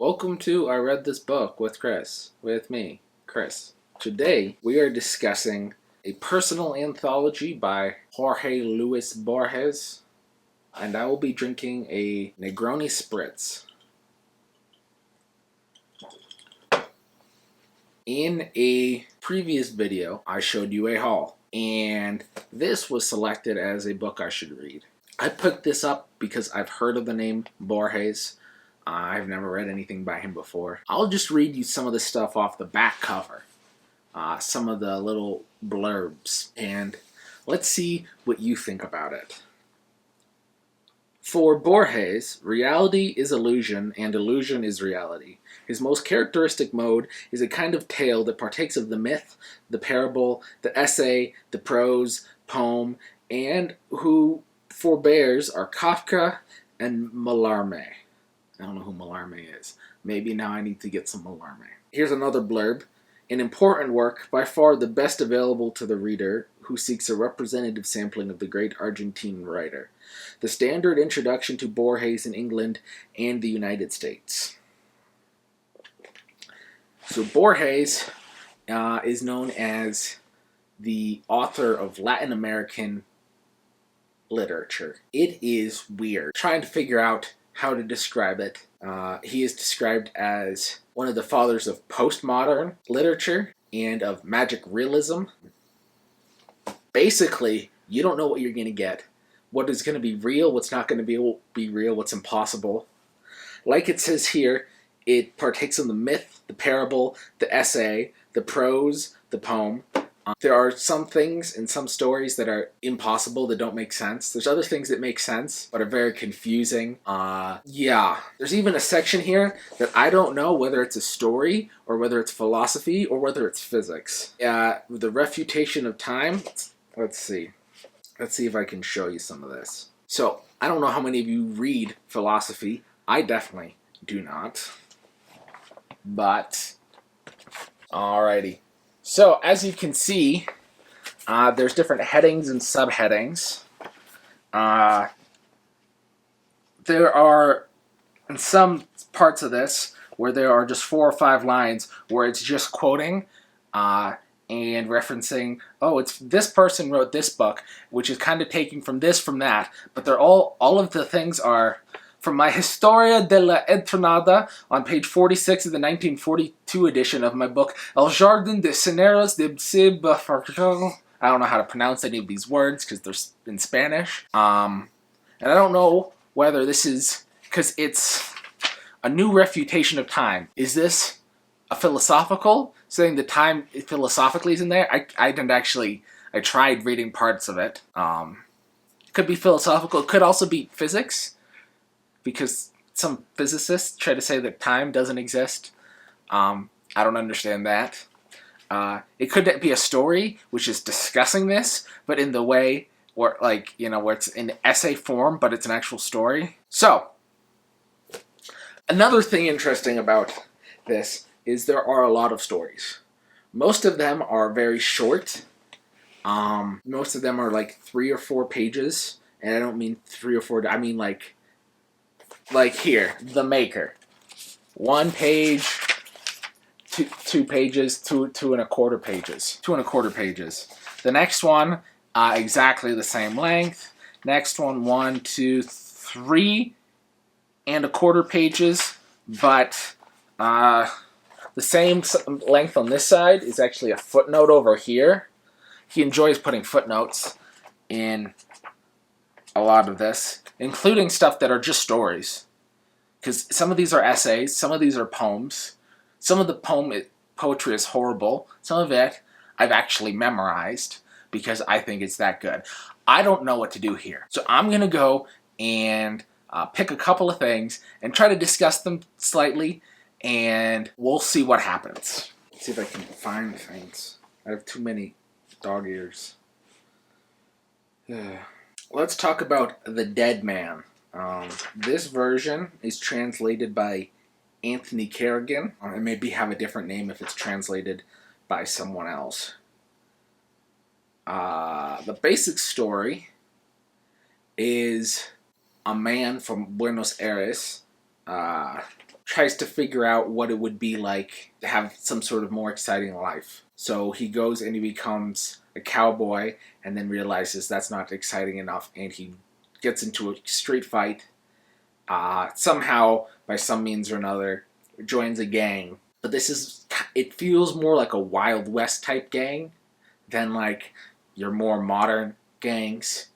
Welcome to I Read This Book with Chris, with me, Chris. Today we are discussing a personal anthology by Jorge Luis Borges, and I will be drinking a Negroni Spritz. In a previous video, I showed you a haul, and this was selected as a book I should read. I picked this up because I've heard of the name Borges. I've never read anything by him before. I'll just read you some of the stuff off the back cover, some of the little blurbs, and let's see what you think about it. For Borges, reality is illusion and illusion is reality. His most characteristic mode is a kind of tale that partakes of the myth, the parable, the essay, the prose, poem, and who forebears are Kafka and Mallarmé. I don't know who Mallarmé is. Maybe now I need to get some Mallarmé. Here's another blurb. An important work, by far the best available to the reader who seeks a representative sampling of the great Argentine writer. The standard introduction to Borges in England and the United States. So Borges is known as the author of Latin American literature. It is weird. Trying to figure out how to describe it. He is described as one of the fathers of postmodern literature and of magic realism. Basically, you don't know what you're going to get. What is going to be real, what's not going to be real, what's impossible. Like it says here, it partakes of the myth, the parable, the essay, the prose, the poem. There are some things in some stories that are impossible, that don't make sense. There's other things that make sense, but are very confusing. There's even a section here that I don't know whether it's a story, or whether it's philosophy, or whether it's physics. The refutation of time. Let's see. Let's see if I can show you some of this. So, I don't know how many of you read philosophy. I definitely do not. But, alrighty. So, as you can see, there's different headings and subheadings. There are, in some parts of this, where there are just 4 or 5 lines where it's just quoting and referencing, oh, it's this person wrote this book, which is kind of taking from this, from that, but they're all of the things are from my Historia de la Entrenada on page 46 of the 1942 edition of my book, El Jardín de Cisneros de Cibafarco. I don't know how to pronounce any of these words because they're in Spanish. And I don't know whether this is, because it's a new refutation of time. Is this a philosophical, saying the time philosophically is in there? I didn't actually, I tried reading parts of it. It could be philosophical, it could also be physics, because some physicists try to say that time doesn't exist. I don't understand that. It could be a story which is discussing this, but in the way where, like, you know, where it's in essay form, but it's an actual story. So, another thing interesting about this is there are a lot of stories. Most of them are very short. Most of them are like 3 or 4 pages, and I don't mean 3 or 4. I mean like here, The Maker. 1 page, 2 pages, 2.25 pages. 2.25 pages. The next one, exactly the same length. Next one, 1, 2, 3.25 pages, but the same length on this side is actually a footnote over here. He enjoys putting footnotes in a lot of this, including stuff that are just stories. Because some of these are essays, some of these are poems. Some of the poetry is horrible. Some of it I've actually memorized because I think it's that good. I don't know what to do here. So I'm going to go and pick a couple of things and try to discuss them slightly, and we'll see what happens. Let's see if I can find things. I have too many dog ears. Let's talk about The Dead Man. This version is translated by Anthony Kerrigan. It maybe have a different name if it's translated by someone else. The basic story is a man from Buenos Aires tries to figure out what it would be like to have some sort of more exciting life. So he goes and he becomes a cowboy, and then realizes that's not exciting enough, and he gets into a street fight. Somehow, by some means or another, joins a gang. But it feels more like a Wild West type gang than like your more modern gangs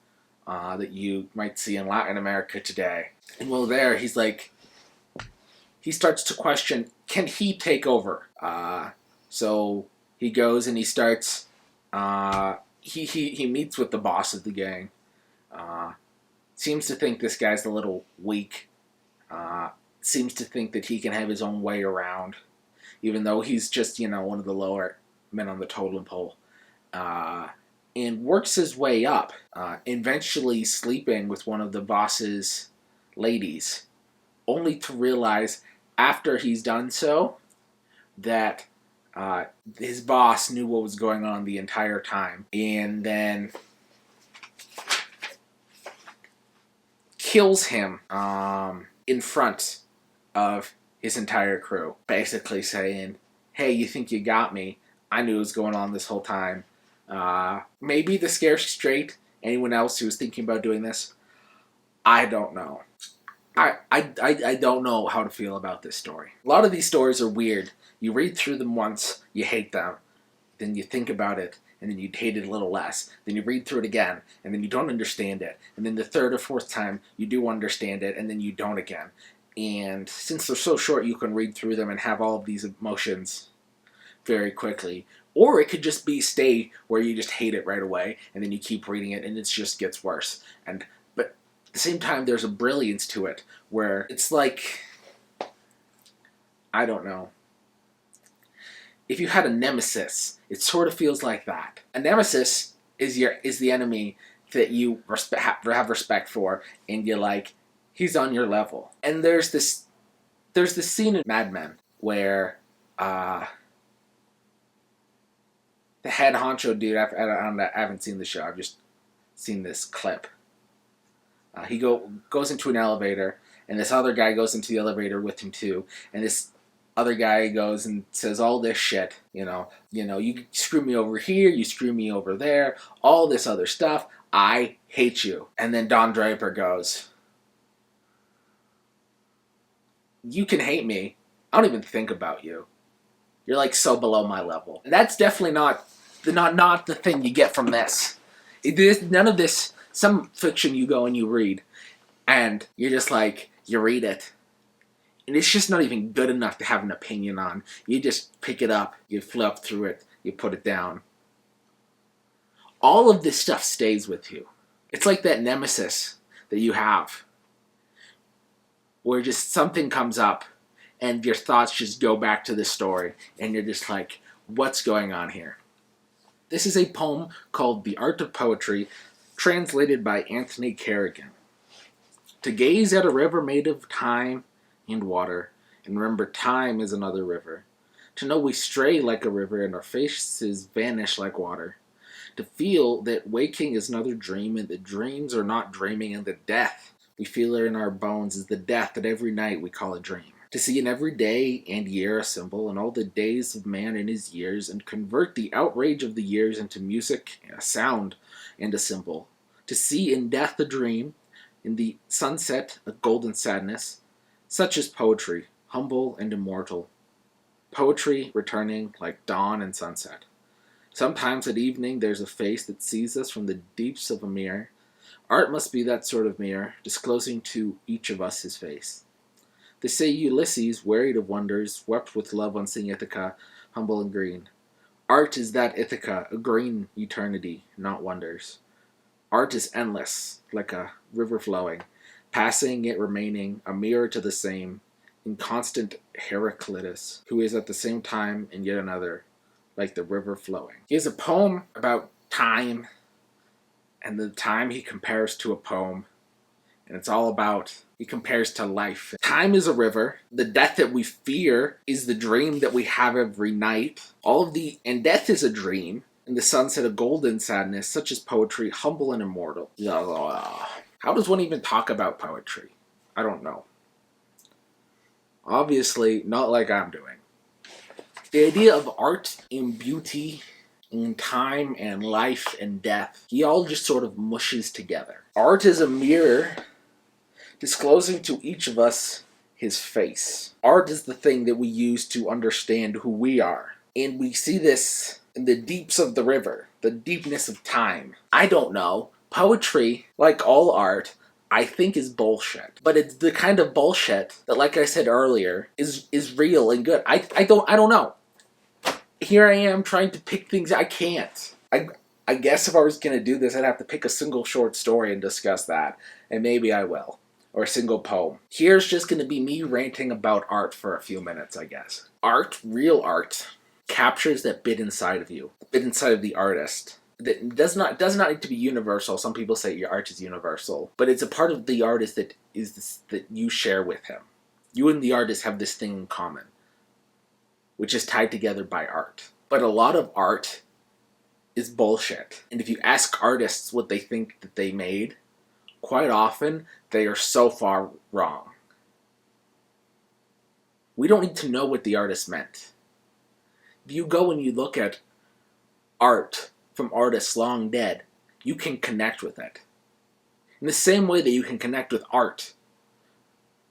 that you might see in Latin America today. And while there, he starts to question, can he take over? So he goes and he starts, he meets with the boss of the gang. Seems to think this guy's a little weak. Seems to think that he can have his own way around, even though he's just, one of the lower men on the totem pole. And works his way up, eventually sleeping with one of the boss's ladies, only to realize after he's done so that his boss knew what was going on the entire time, and then kills him in front of his entire crew, basically saying, hey, you think you got me? I knew what was going on this whole time. Maybe to scare straight anyone else who was thinking about doing this. I don't know. I don't know how to feel about this story. A lot of these stories are weird. You read through them once, you hate them. Then you think about it, and then you hate it a little less. Then you read through it again, and then you don't understand it. And then the third or fourth time, you do understand it, and then you don't again. And since they're so short, you can read through them and have all of these emotions very quickly. Or it could just be stay where you just hate it right away, and then you keep reading it, and it just gets worse. But at the same time, there's a brilliance to it, where it's like, I don't know. If you had a nemesis, it sort of feels like that. A nemesis is the enemy that you have respect for, and you're like, he's on your level. And there's this scene in Mad Men where the head honcho dude, I haven't seen the show, I've just seen this clip. He goes into an elevator, and this other guy goes into the elevator with him too, and this other guy goes and says all this shit, you screw me over here, you screw me over there, all this other stuff, I hate you. And then Don Draper goes, you can hate me, I don't even think about you. You're like so below my level. And that's definitely not the thing you get from this. None of this. Some fiction you go and you read, and you're just like, you read it, and it's just not even good enough to have an opinion on. You just pick it up, you flip through it, you put it down. All of this stuff stays with you. It's like that nemesis that you have, where just something comes up, and your thoughts just go back to the story, and you're just like, what's going on here? This is a poem called The Art of Poetry, translated by Anthony Kerrigan. To gaze at a river made of time and water, and remember time is another river. To know we stray like a river, and our faces vanish like water. To feel that waking is another dream, and that dreams are not dreaming, and that death we feel in our bones is the death that every night we call a dream. To see in every day and year a symbol, and all the days of man in his years, and convert the outrage of the years into music, a sound, and a symbol. To see in death a dream, in the sunset a golden sadness, such is poetry, humble and immortal. Poetry returning like dawn and sunset. Sometimes at evening there's a face that sees us from the deeps of a mirror. Art must be that sort of mirror, disclosing to each of us his face. They say Ulysses, wearied of wonders, wept with love on seeing Ithaca, humble and green. Art is that Ithaca, a green eternity, not wonders. Art is endless, like a river flowing, passing yet remaining, a mirror to the same, in constant Heraclitus, who is at the same time in yet another, like the river flowing. He has a poem about time, and the time he compares to a poem, and it's all about, he compares to life. Time is a river. The death that we fear is the dream that we have every night. And death is a dream. And the sunset a golden sadness, such as poetry, humble and immortal. How does one even talk about poetry? I don't know. Obviously, not like I'm doing. The idea of art and beauty and time and life and death, he all just sort of mushes together. Art is a mirror disclosing to each of us his face. Art is the thing that we use to understand who we are. And we see this in the deeps of the river, the deepness of time. I don't know. Poetry, like all art, I think is bullshit. But it's the kind of bullshit that, like I said earlier, is real and good. I don't know. Here I am trying to pick things. I can't. I guess if I was going to do this, I'd have to pick a single short story and discuss that. And maybe I will. Or a single poem. Here's just going to be me ranting about art for a few minutes, I guess. Art, real art, captures that bit inside of you. The bit inside of the artist. That does not need to be universal. Some people say your art is universal. But it's a part of the artist that that you share with him. You and the artist have this thing in common, which is tied together by art. But a lot of art is bullshit. And if you ask artists what they think that they made, quite often they are so far wrong. We don't need to know what the artist meant. If you go and you look at art from artists long dead, you can connect with it. In the same way that you can connect with art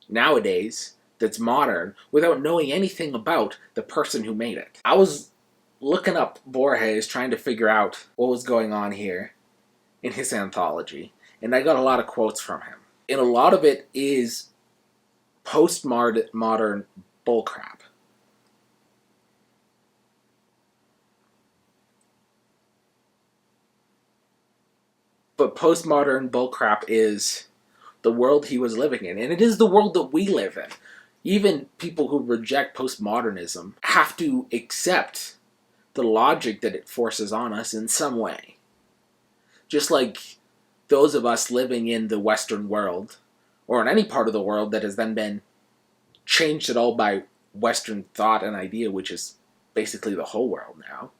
nowadays that's modern without knowing anything about the person who made it. I was looking up Borges, trying to figure out what was going on here in his anthology, and I got a lot of quotes from him. And a lot of it is postmodern bullcrap. But postmodern bullcrap is the world he was living in, and it is the world that we live in. Even people who reject postmodernism have to accept the logic that it forces on us in some way. Just like those of us living in the Western world, or in any part of the world that has then been changed at all by Western thought and idea, which is basically the whole world now,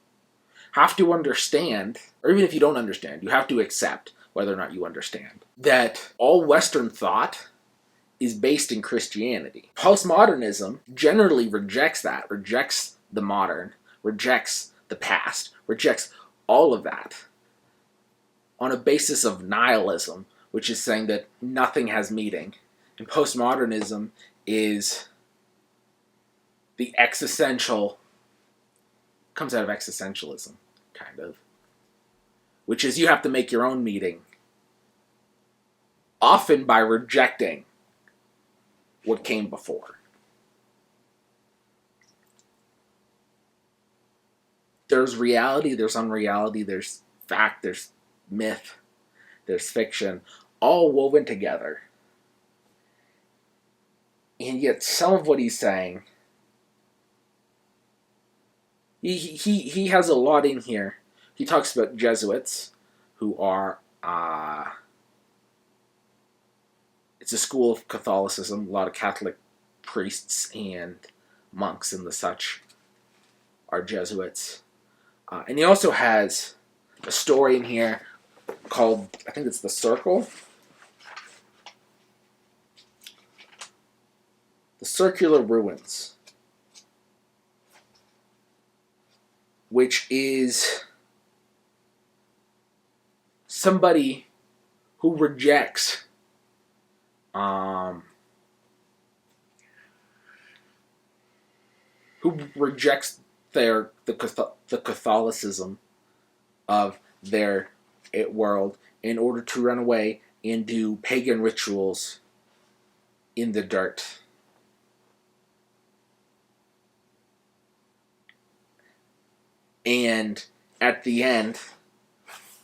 have to understand, or even if you don't understand, you have to accept, whether or not you understand, that all Western thought is based in Christianity. Postmodernism generally rejects that, rejects the modern, rejects the past, rejects all of that on a basis of nihilism, which is saying that nothing has meaning. And postmodernism is the existential, comes out of existentialism, kind of, which is you have to make your own meaning, often by rejecting what came before. There's reality, there's unreality, there's fact, there's myth, there's fiction, all woven together. And yet some of what he's saying, he has a lot in here. He talks about Jesuits, who are, it's a school of Catholicism, a lot of Catholic priests and monks and the such are Jesuits. And he also has a story in here called, I think it's The Circle. The Circular Ruins, which is somebody who rejects the Catholicism of their world in order to run away and do pagan rituals in the dirt. And at the end,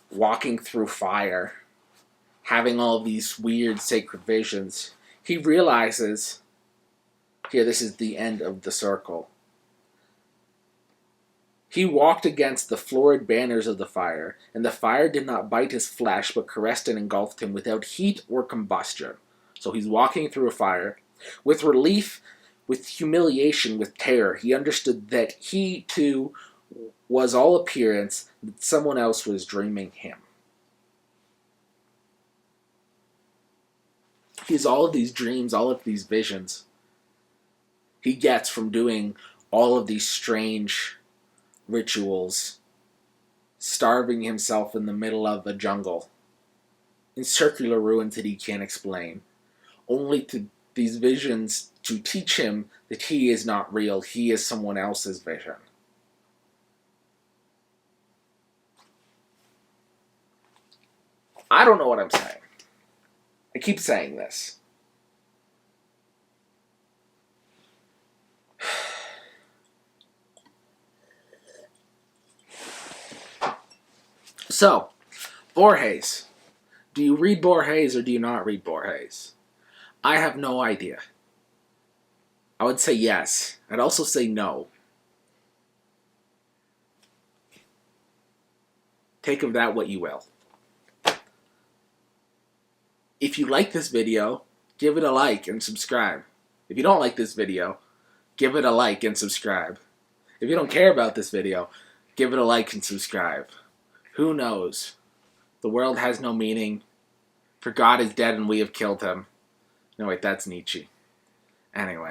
walking through fire, having all of these weird sacred visions, he realizes, here, this is the end of the circle. He walked against the florid banners of the fire, and the fire did not bite his flesh, but caressed and engulfed him without heat or combustion. So he's walking through a fire. With relief, with humiliation, with terror, he understood that he, too, was all appearance, that someone else was dreaming him. He has all of these dreams, all of these visions. he gets from doing all of these strange rituals, starving himself in the middle of the jungle, in circular ruins that he can't explain, only to these visions to teach him that he is not real, he is someone else's vision. I don't know what I'm saying. I keep saying this. So, Borges. Do you read Borges or do you not read Borges? I have no idea. I would say yes. I'd also say no. Take of that what you will. If you like this video, give it a like and subscribe. If you don't like this video, give it a like and subscribe. If you don't care about this video, give it a like and subscribe. Who knows? The world has no meaning, for God is dead and we have killed him. No, wait, that's Nietzsche. Anyway.